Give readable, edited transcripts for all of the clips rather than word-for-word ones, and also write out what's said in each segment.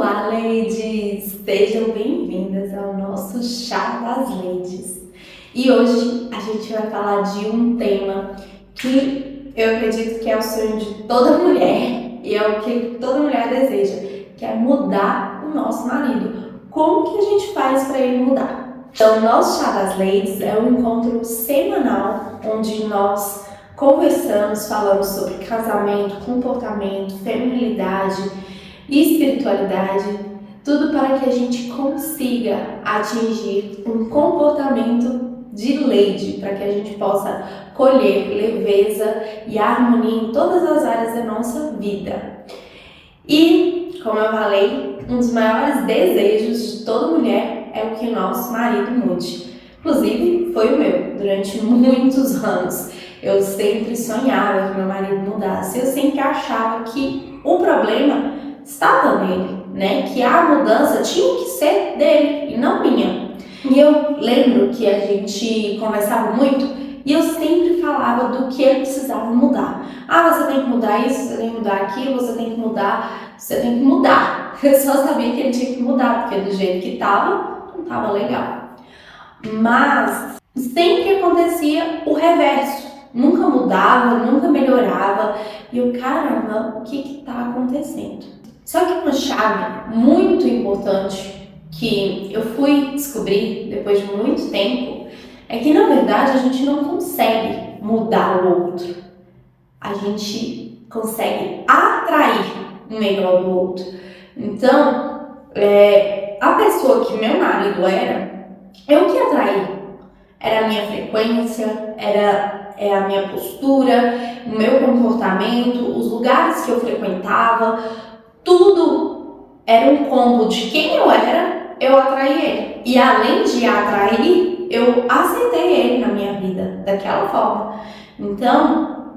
Olá, ladies! Sejam bem-vindas ao nosso Chá das Ladies. E hoje a gente vai falar de um tema que eu acredito que é o sonho de toda mulher e é o que toda mulher deseja, que é mudar o nosso marido. Como que a gente faz para ele mudar? Então, o nosso Chá das Ladies é um encontro semanal onde nós conversamos, falamos sobre casamento, comportamento, feminilidade e espiritualidade, tudo para que a gente consiga atingir um comportamento de lady, para que a gente possa colher leveza e harmonia em todas as áreas da nossa vida. E, como eu falei, um dos maiores desejos de toda mulher é o que o nosso marido mude. Inclusive, foi o meu, durante muitos anos. Eu sempre sonhava que meu marido mudasse, eu sempre achava que o problema estava nele, né? Que a mudança tinha que ser dele e não minha. E eu lembro que a gente conversava muito e eu sempre falava do que ele precisava mudar. Ah, você tem que mudar isso, você tem que mudar aquilo, você tem que mudar, você tem que mudar. Eu só sabia que ele tinha que mudar, porque do jeito que estava, não estava legal. Mas sempre acontecia o reverso. Nunca mudava, nunca melhorava. E eu, caramba, o que está acontecendo? Só que uma chave muito importante que eu fui descobrir depois de muito tempo é que, na verdade, a gente não consegue mudar o outro. A gente consegue atrair o melhor do outro. Então, a pessoa que meu marido era, eu que atraí. Era a minha frequência, era a minha postura, o meu comportamento, os lugares que eu frequentava, tudo era um combo de quem eu era, eu atraí ele. E além de atrair, eu aceitei ele na minha vida daquela forma. Então,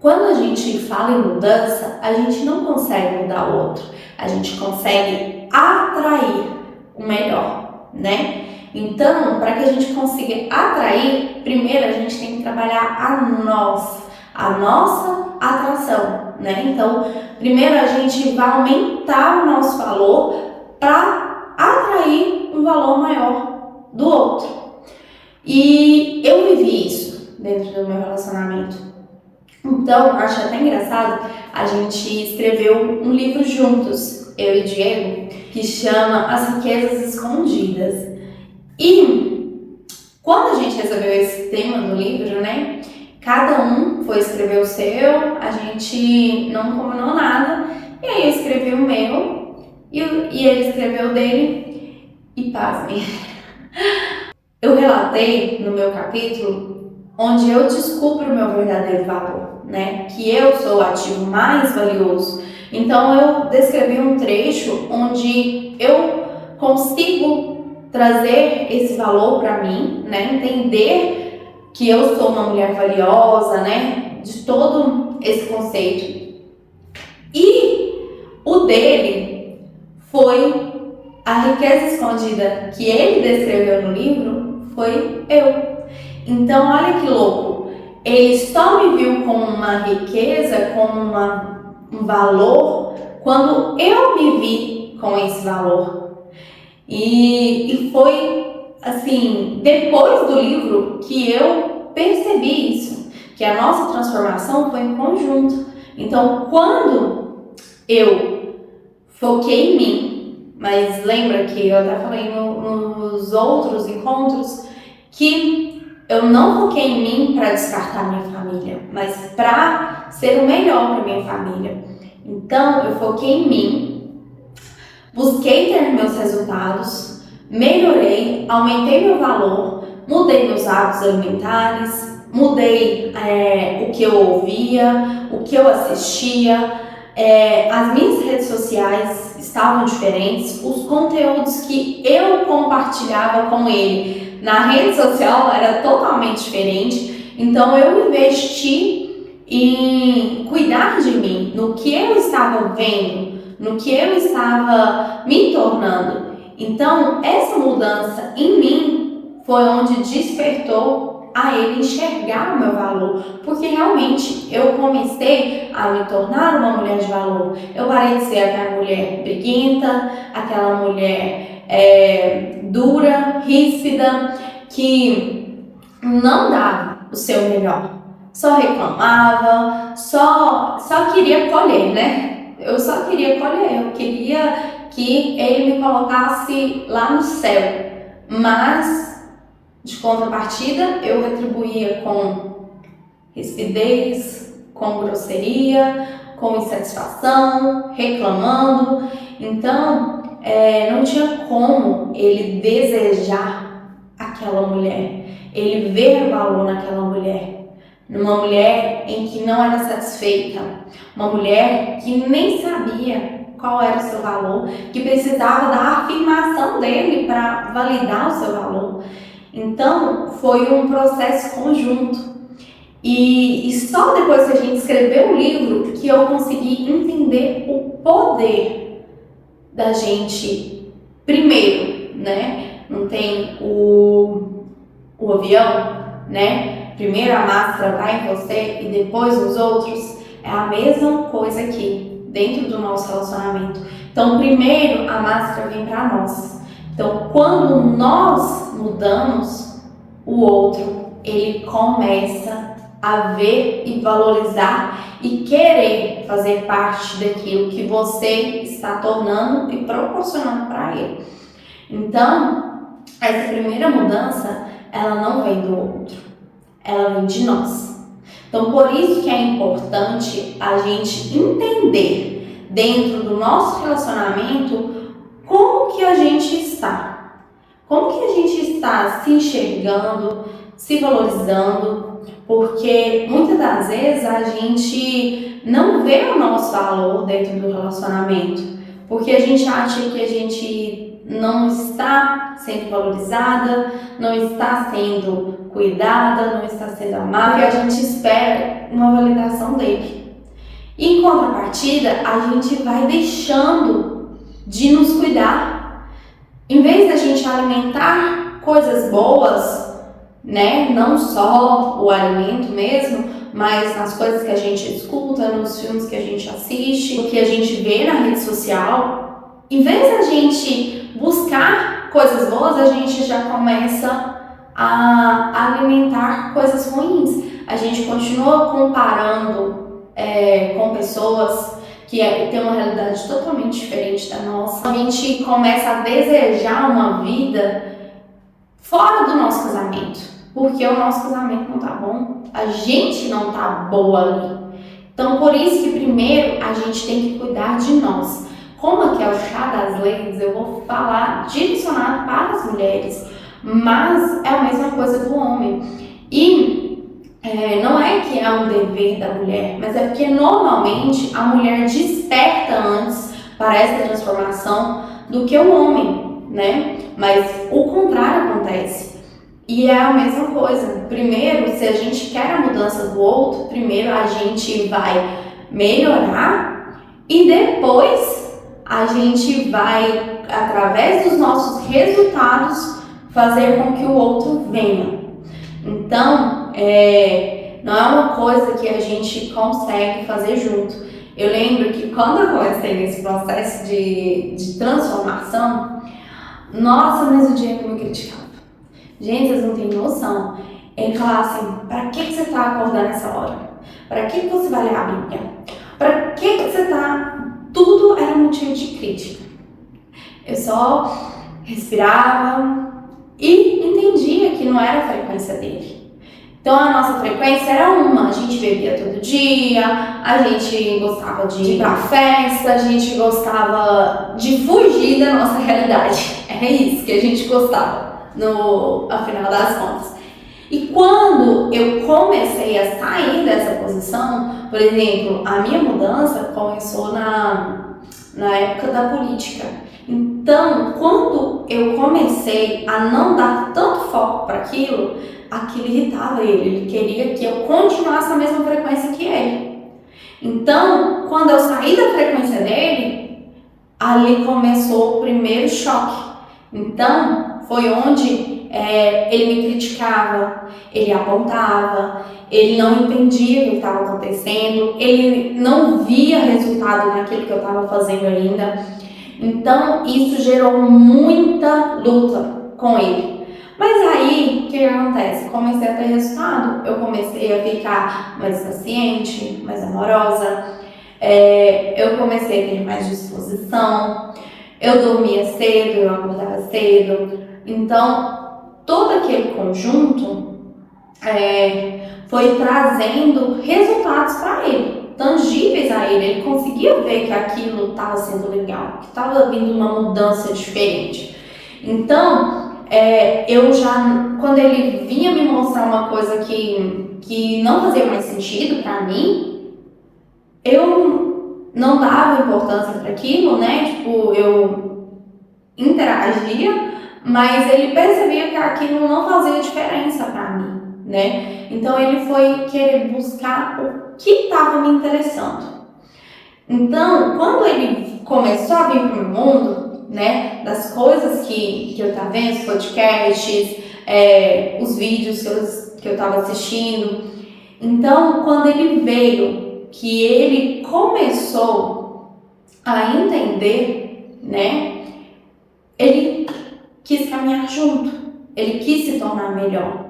quando a gente fala em mudança, a gente não consegue mudar o outro. A gente consegue atrair o melhor, né? Então, para que a gente consiga atrair, primeiro a gente tem que trabalhar a nossa atração, né? Então, primeiro a gente vai aumentar o nosso valor para atrair um valor maior do outro. E eu vivi isso dentro do meu relacionamento. Então, acho até engraçado, a gente escreveu um livro juntos, eu e Diego, que chama As Riquezas Escondidas. E quando a gente recebeu esse tema do livro, né, cada um foi escrever o seu, a gente não combinou nada, e aí eu escrevi o meu, e ele escreveu o dele, e pasmem. Eu relatei no meu capítulo onde eu descubro o meu verdadeiro valor, né, que eu sou o ativo mais valioso. Então eu descrevi um trecho onde eu consigo trazer esse valor para mim, né? Entender que eu sou uma mulher valiosa, né? De todo esse conceito. E o dele foi a riqueza escondida que ele descreveu no livro, foi eu. Então, olha que louco. Ele só me viu como uma riqueza, como um valor, quando eu me vi com esse valor. E foi, assim, depois do livro que eu percebi isso, que a nossa transformação foi em conjunto. Então, quando eu foquei em mim, mas lembra que eu até falei nos outros encontros, que eu não foquei em mim para descartar minha família, mas para ser o melhor para minha família. Então, eu foquei em mim, busquei ter meus resultados, melhorei, aumentei meu valor, mudei meus hábitos alimentares, mudei o que eu ouvia, o que eu assistia, as minhas redes sociais estavam diferentes, os conteúdos que eu compartilhava com ele na rede social era totalmente diferente. Então eu investi em cuidar de mim, no que eu estava vendo, no que eu estava me tornando. Então, essa mudança em mim foi onde despertou a ele enxergar o meu valor, porque realmente eu comecei a me tornar uma mulher de valor. Eu parei de ser aquela mulher briguenta, aquela mulher dura, ríspida, que não dava o seu melhor, só reclamava, só queria colher, né? Eu só queria colher, eu queria que ele me colocasse lá no céu, mas de contrapartida eu retribuía com rispidez, com grosseria, com insatisfação, reclamando. Então não tinha como ele desejar aquela mulher, ele ver valor naquela mulher, numa mulher em que não era satisfeita, uma mulher que nem sabia qual era o seu valor, que precisava da afirmação dele para validar o seu valor. Então foi um processo conjunto. E só depois que a gente escreveu o livro que eu consegui entender o poder da gente, primeiro, né? Não tem o avião, né? Primeiro a máscara vai em você e depois nos outros. É a mesma coisa aqui, dentro do nosso relacionamento. Então, primeiro a máscara vem para nós. Então, quando nós mudamos, o outro, ele começa a ver e valorizar e querer fazer parte daquilo que você está tornando e proporcionando para ele. Então, essa primeira mudança, ela não vem do outro, ela vem de nós. Então, por isso que é importante a gente entender dentro do nosso relacionamento como que a gente está. Como que a gente está se enxergando, se valorizando, porque muitas das vezes a gente não vê o nosso valor dentro do relacionamento, porque a gente acha que a gente não está sendo valorizada, não está sendo cuidada, não está sendo amada, e a gente espera uma validação dele. E em contrapartida, a gente vai deixando de nos cuidar. Em vez da gente alimentar coisas boas, né? Não só o alimento mesmo, mas nas coisas que a gente escuta, nos filmes que a gente assiste, o que a gente vê na rede social. Em vez da gente buscar coisas boas, a gente já começa a alimentar coisas ruins. A gente continua comparando com pessoas que têm uma realidade totalmente diferente da nossa. A gente começa a desejar uma vida fora do nosso casamento, porque o nosso casamento não tá bom, a gente não tá boa ali. Então, por isso que primeiro a gente tem que cuidar de nós. Como aqui é o chá das ladies, eu vou falar direcionado para as mulheres, mas é a mesma coisa do homem. E não é que é um dever da mulher, mas é porque normalmente a mulher desperta antes para essa transformação do que o homem, né? Mas o contrário acontece. E é a mesma coisa. Primeiro, se a gente quer a mudança do outro, primeiro a gente vai melhorar e depois a gente vai, através dos nossos resultados, fazer com que o outro venha. Então, não é uma coisa que a gente consegue fazer junto. Eu lembro que quando eu comecei nesse processo de transformação, nossa, mas o dia que eu me criticava. Gente, vocês não têm noção. Ele falava assim, pra que você tá acordando essa hora? Pra que você vai ler a Bíblia? Pra que você tá... Tudo era motivo de crítica. Eu só respirava e entendia que não era a frequência dele. Então a nossa frequência era uma, a gente bebia todo dia, a gente gostava de ir pra festa, a gente gostava de fugir da nossa realidade. Era isso que a gente gostava, no final das contas. E quando eu comecei a sair dessa posição, por exemplo, a minha mudança começou na época da política. Então, quando eu comecei a não dar tanto foco para aquilo irritava ele queria que eu continuasse na mesma frequência que ele. Então, quando eu saí da frequência dele, ali começou o primeiro choque. Então, foi onde ele me criticava, ele apontava, ele não entendia o que estava acontecendo, ele não via resultado naquilo que eu estava fazendo ainda. Então isso gerou muita luta com ele. Mas aí, o que acontece? Comecei a ter resultado, eu comecei a ficar mais paciente, mais amorosa, eu comecei a ter mais disposição, eu dormia cedo, eu acordava cedo. Então, todo aquele conjunto foi trazendo resultados para ele, tangíveis a ele. Ele conseguia ver que aquilo estava sendo legal, que estava vindo uma mudança diferente. Então, quando ele vinha me mostrar uma coisa que não fazia mais sentido para mim, eu não dava importância para aquilo, né? Tipo, eu interagia, mas ele percebia que aquilo não fazia diferença para mim, né? Então ele foi querer buscar o que estava me interessando. Então, quando ele começou a vir para o meu mundo, né, das coisas que eu estava vendo, os podcasts, os vídeos que eu estava assistindo, então quando ele veio, que ele começou a entender, né, ele quis caminhar junto, ele quis se tornar melhor.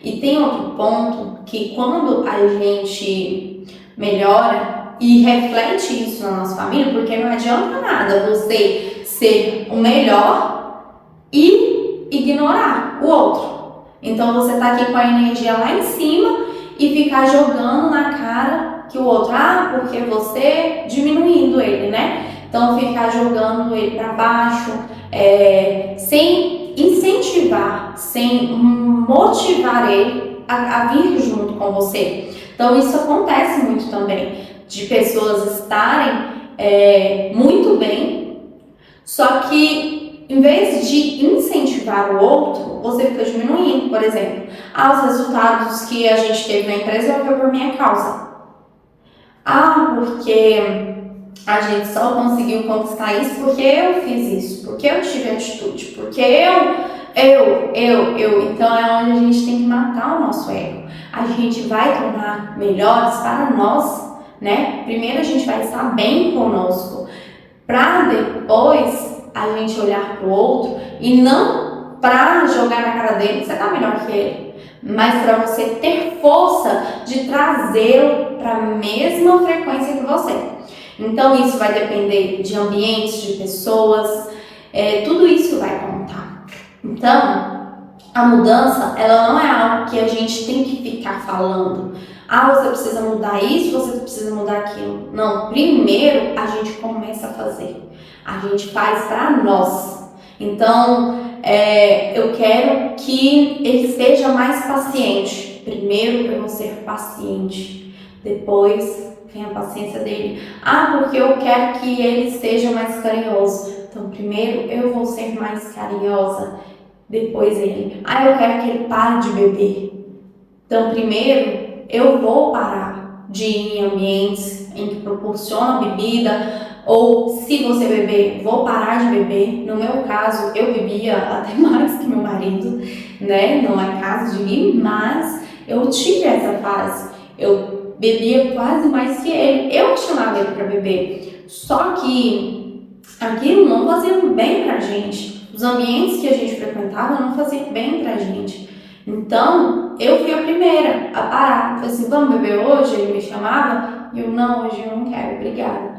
E tem outro ponto, que quando a gente melhora e reflete isso na nossa família, porque não adianta nada você ser o melhor e ignorar o outro. Então você tá aqui com a energia lá em cima e ficar jogando na cara que o outro, porque você diminuindo ele, né? Então ficar jogando ele para baixo, sem incentivar, sem motivar ele a vir junto com você. Então isso acontece muito também, de pessoas estarem muito bem, só que em vez de incentivar o outro, você fica diminuindo. Por exemplo, os resultados que a gente teve na empresa foi por minha causa. Porque a gente só conseguiu conquistar isso porque eu fiz isso, porque eu tive atitude, porque eu. Então é onde a gente tem que matar o nosso ego. A gente vai tornar melhores para nós, né? Primeiro a gente vai estar bem conosco, para depois a gente olhar para o outro e não para jogar na cara dele que você está melhor que ele, mas para você ter força de trazê-lo para a mesma frequência que você. Então isso vai depender de ambientes, de pessoas, tudo isso vai contar. Então, a mudança, ela não é algo que a gente tem que ficar falando. Você precisa mudar isso, você precisa mudar aquilo. Não, primeiro a gente começa a fazer. A gente faz para nós. Então, eu quero que ele seja mais paciente. Primeiro eu vou ser paciente. Depois vem a paciência dele. Porque eu quero que ele seja mais carinhoso. Então, primeiro eu vou ser mais carinhosa. Depois ele. Eu quero que ele pare de beber. Então, primeiro eu vou parar de ir em ambientes em que proporcionam bebida. Ou se você beber, vou parar de beber. No meu caso, eu bebia até mais que meu marido, né? Não é caso de mim, mas eu tive essa fase. Eu bebia quase mais que ele. Eu chamava ele para beber. Só que aquilo não fazia bem pra gente. Os ambientes que a gente frequentava não faziam bem pra gente. Então, eu fui a primeira a parar. Falei assim, vamos beber hoje? Ele me chamava e eu, não, hoje eu não quero, obrigada.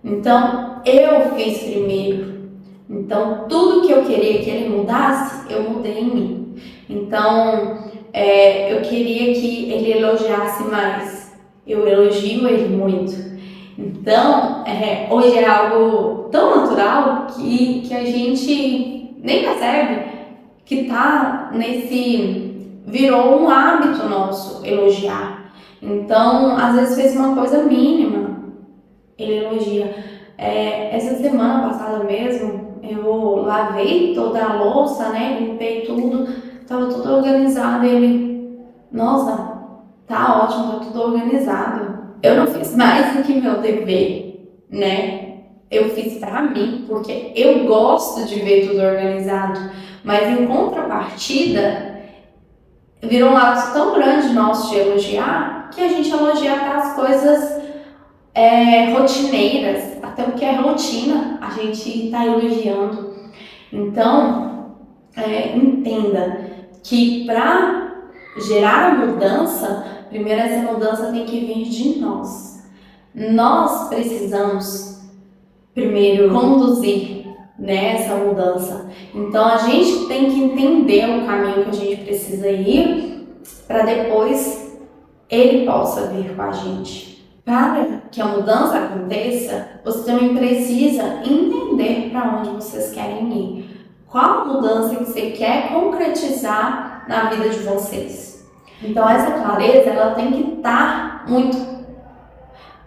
Então, eu fiz primeiro. Então, tudo que eu queria que ele mudasse, eu mudei em mim. Então, eu queria que ele elogiasse mais. Eu elogio ele muito. Então, hoje é algo tão natural que a gente nem percebe que virou um hábito nosso elogiar. Então, às vezes fez uma coisa mínima, ele elogia. Essa semana passada mesmo, eu lavei toda a louça, né, limpei tudo, tava tudo organizado. Ele, nossa, tá ótimo, tá tudo organizado. Eu não fiz mais do que meu dever, né? eu fiz pra mim, porque eu gosto de ver tudo organizado, mas em contrapartida, virou um hábito tão grande nosso de elogiar, que a gente elogia até as coisas rotineiras, até o que é rotina, a gente tá elogiando. Então, entenda que para gerar a mudança, primeiro essa mudança tem que vir de nós. Nós precisamos primeiro conduzir, né, essa mudança. Então a gente tem que entender o caminho que a gente precisa ir para depois ele possa vir com a gente. Para que a mudança aconteça, você também precisa entender para onde vocês querem ir. Qual a mudança que você quer concretizar na vida de vocês? Então essa clareza, ela tem que estar muito.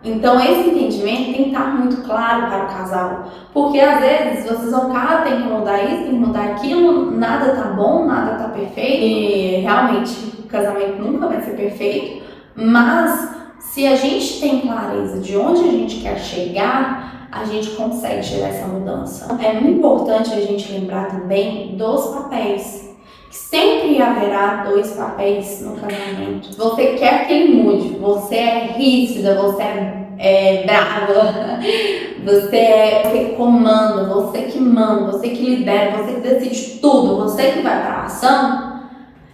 Então esse entendimento tem que estar muito claro para o casal, porque às vezes vocês vão ficar, tem que mudar isso, tem que mudar aquilo, nada tá bom, nada tá perfeito, e realmente o casamento nunca vai ser perfeito, mas se a gente tem clareza de onde a gente quer chegar, a gente consegue gerar essa mudança. É muito importante a gente lembrar também dos papéis. Que sempre haverá dois papéis no casamento. Você quer que ele mude, você é rígida, você é brava, você comanda, você que manda, você que lidera, você que decide tudo, você que vai para a ação.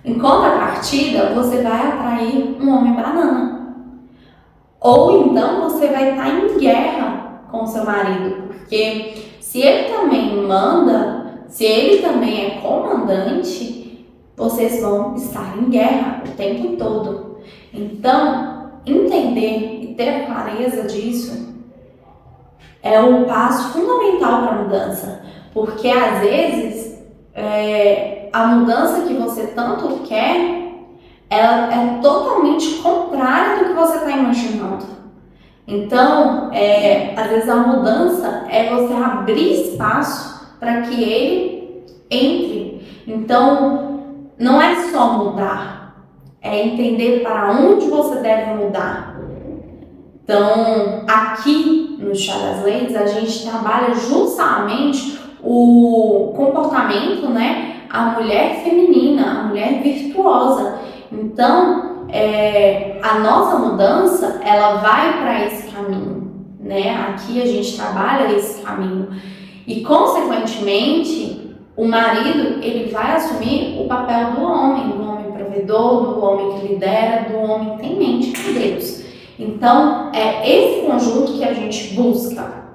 Em contrapartida, você vai atrair um homem banana. Ou então você vai estar em guerra com o seu marido, porque se ele também manda, se ele também é comandante, vocês vão estar em guerra o tempo todo. Então, entender e ter clareza disso é um passo fundamental para a mudança, porque às vezes a mudança que você tanto quer, ela é totalmente contrária do que você está imaginando. Então, às vezes a mudança é você abrir espaço para que ele entre. Então, não é só mudar, é entender para onde você deve mudar. Então, aqui no Chá das Lentes, a gente trabalha justamente o comportamento, né? A mulher feminina, a mulher virtuosa. Então, a nossa mudança, ela vai para esse caminho, né? Aqui a gente trabalha esse caminho. E, consequentemente, o marido, ele vai assumir o papel do homem provedor, do homem que lidera, do homem que tem mente com Deus. Então, é esse conjunto que a gente busca.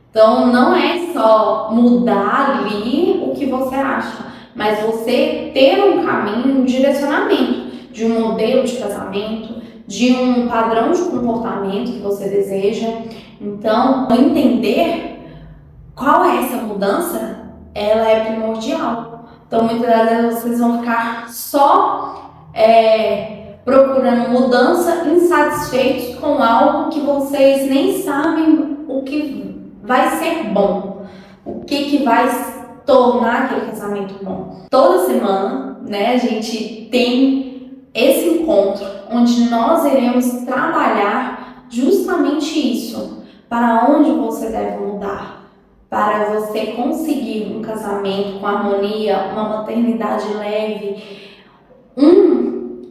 Então, não é só mudar ali o que você acha, mas você ter um caminho, um direcionamento de um modelo de casamento, de um padrão de comportamento que você deseja. Então, entender qual é essa mudança, ela é primordial. Então, muitas das vezes vocês vão ficar só procurando mudança, insatisfeitos com algo que vocês nem sabem o que vai ser bom, o que vai tornar aquele casamento bom. Toda semana, né, a gente tem esse encontro onde nós iremos trabalhar justamente isso, para onde você deve mudar, para você conseguir um casamento com harmonia, uma maternidade leve,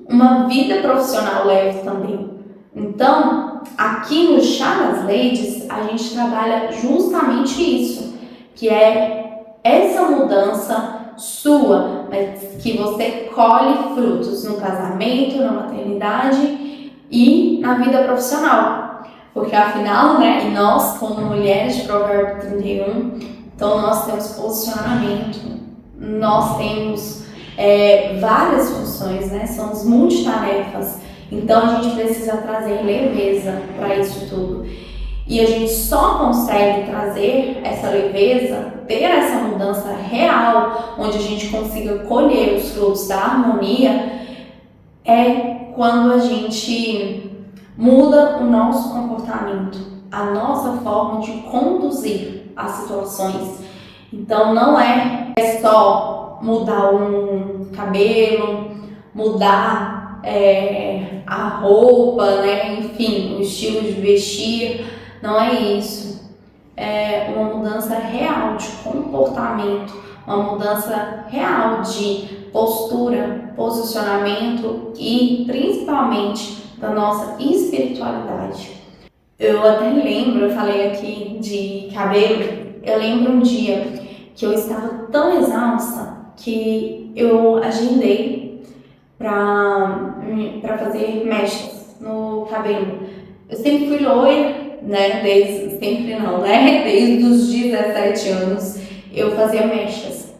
uma vida profissional leve também. Então, aqui no Chá das Ladies, a gente trabalha justamente isso, que é essa mudança sua, mas que você colhe frutos no casamento, na maternidade e na vida profissional. Porque afinal, né, nós como mulheres de Provérbio 31, então nós temos posicionamento, nós temos várias funções, né, somos multitarefas, então a gente precisa trazer leveza para isso tudo. E a gente só consegue trazer essa leveza, ter essa mudança real, onde a gente consiga colher os frutos da harmonia, quando a gente muda o nosso comportamento, a nossa forma de conduzir as situações. Então não é só mudar um cabelo, mudar a roupa, né? Enfim, o estilo de vestir, não é isso. uma mudança real de comportamento, uma mudança real de postura, posicionamento e principalmente da nossa espiritualidade. Eu até lembro, eu falei aqui de cabelo, eu lembro um dia que eu estava tão exausta que eu agendei para fazer mechas no cabelo. Eu sempre fui loira, né? Desde os 17 anos eu fazia mechas.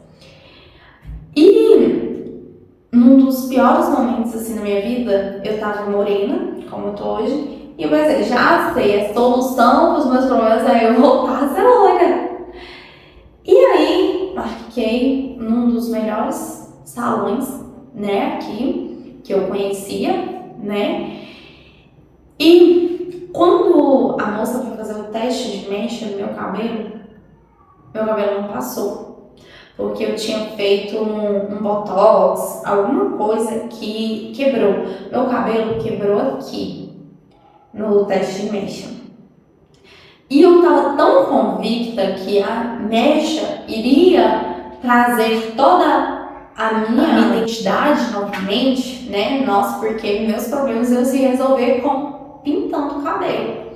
E num dos piores momentos assim na minha vida, eu tava morena, como eu tô hoje, e eu pensei, já sei, a solução para os meus problemas é eu voltar a ser loira. E aí, marquei num dos melhores salões, né, aqui, que eu conhecia, né, e quando a moça foi fazer o teste de mecha no meu cabelo não passou, porque eu tinha feito um botox, alguma coisa que quebrou. Meu cabelo quebrou aqui, no teste de mecha. E eu estava tão convicta que a mecha iria trazer toda a minha identidade novamente, né? Nossa, porque meus problemas iam se resolver pintando o cabelo.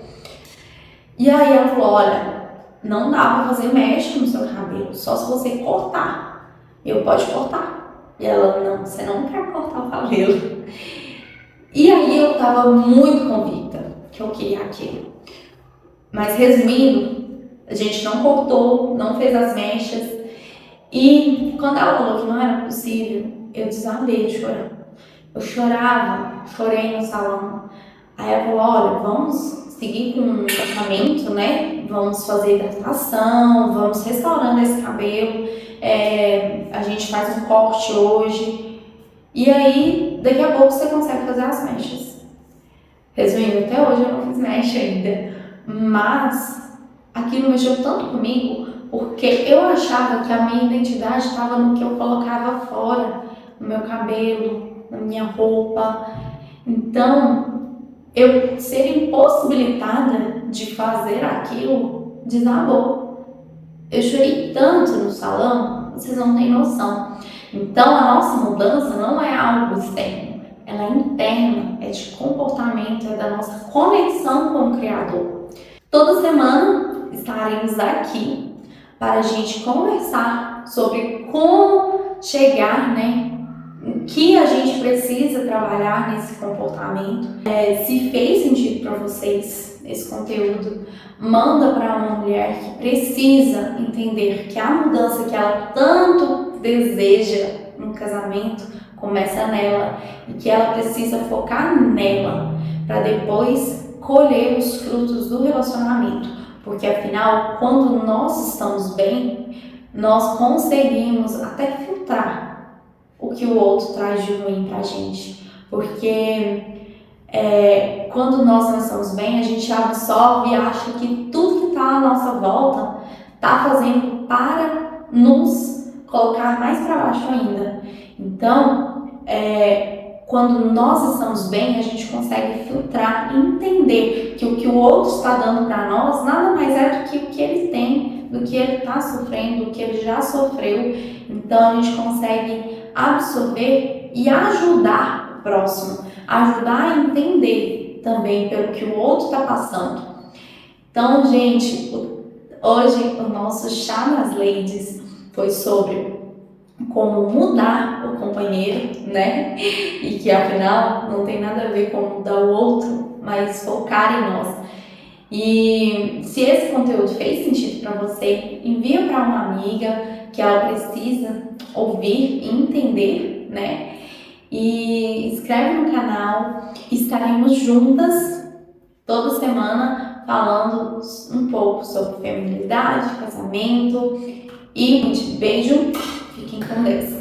E aí ela falou, olha, não dá pra fazer mecha no seu cabelo, só se você cortar. Eu pode cortar. E ela, não, você não quer cortar o cabelo. E aí eu tava muito convicta que eu queria aquilo. Mas resumindo, a gente não cortou, não fez as mechas. E quando ela falou que não era possível, eu desabei de chorar. Eu chorava, chorei no salão. Aí ela falou, olha, vamos seguir com o tratamento, né? Vamos fazer hidratação, vamos restaurando esse cabelo. A gente faz um corte hoje. E aí, daqui a pouco você consegue fazer as mechas. Resumindo, até hoje eu não fiz mecha ainda. Mas aquilo mexeu tanto comigo porque eu achava que a minha identidade estava no que eu colocava fora, no meu cabelo, na minha roupa. Então, eu ser impossibilitada de fazer aquilo desabou. Eu chorei tanto no salão, vocês não têm noção. Então, a nossa mudança não é algo externo, ela é interna, é de comportamento, é da nossa conexão com o Criador. Toda semana estaremos aqui para a gente conversar sobre como chegar, né? O que a gente precisa trabalhar nesse comportamento. Se fez sentido para vocês esse conteúdo, manda para uma mulher que precisa entender que a mudança que ela tanto deseja no casamento começa nela e que ela precisa focar nela para depois colher os frutos do relacionamento, porque afinal, quando nós estamos bem, nós conseguimos até filtrar o que o outro traz de ruim pra gente, porque quando nós não estamos bem, a gente absorve e acha que tudo que está à nossa volta está fazendo para nos colocar mais para baixo ainda. Então, quando nós estamos bem, a gente consegue filtrar e entender que o que o outro está dando para nós nada mais é do que o que ele tem, do que ele está sofrendo, do que ele já sofreu. Então a gente consegue absorver e ajudar o próximo, ajudar a entender também pelo que o outro está passando. Então, gente, hoje o nosso Chá das Ladies foi sobre como mudar o companheiro, né? E que afinal não tem nada a ver com mudar o outro, mas focar em nós. E se esse conteúdo fez sentido para você, envia para uma amiga que ela precisa ouvir e entender, né? E inscreve no canal, estaremos juntas toda semana falando um pouco sobre feminilidade, casamento. E beijo, fiquem com Deus.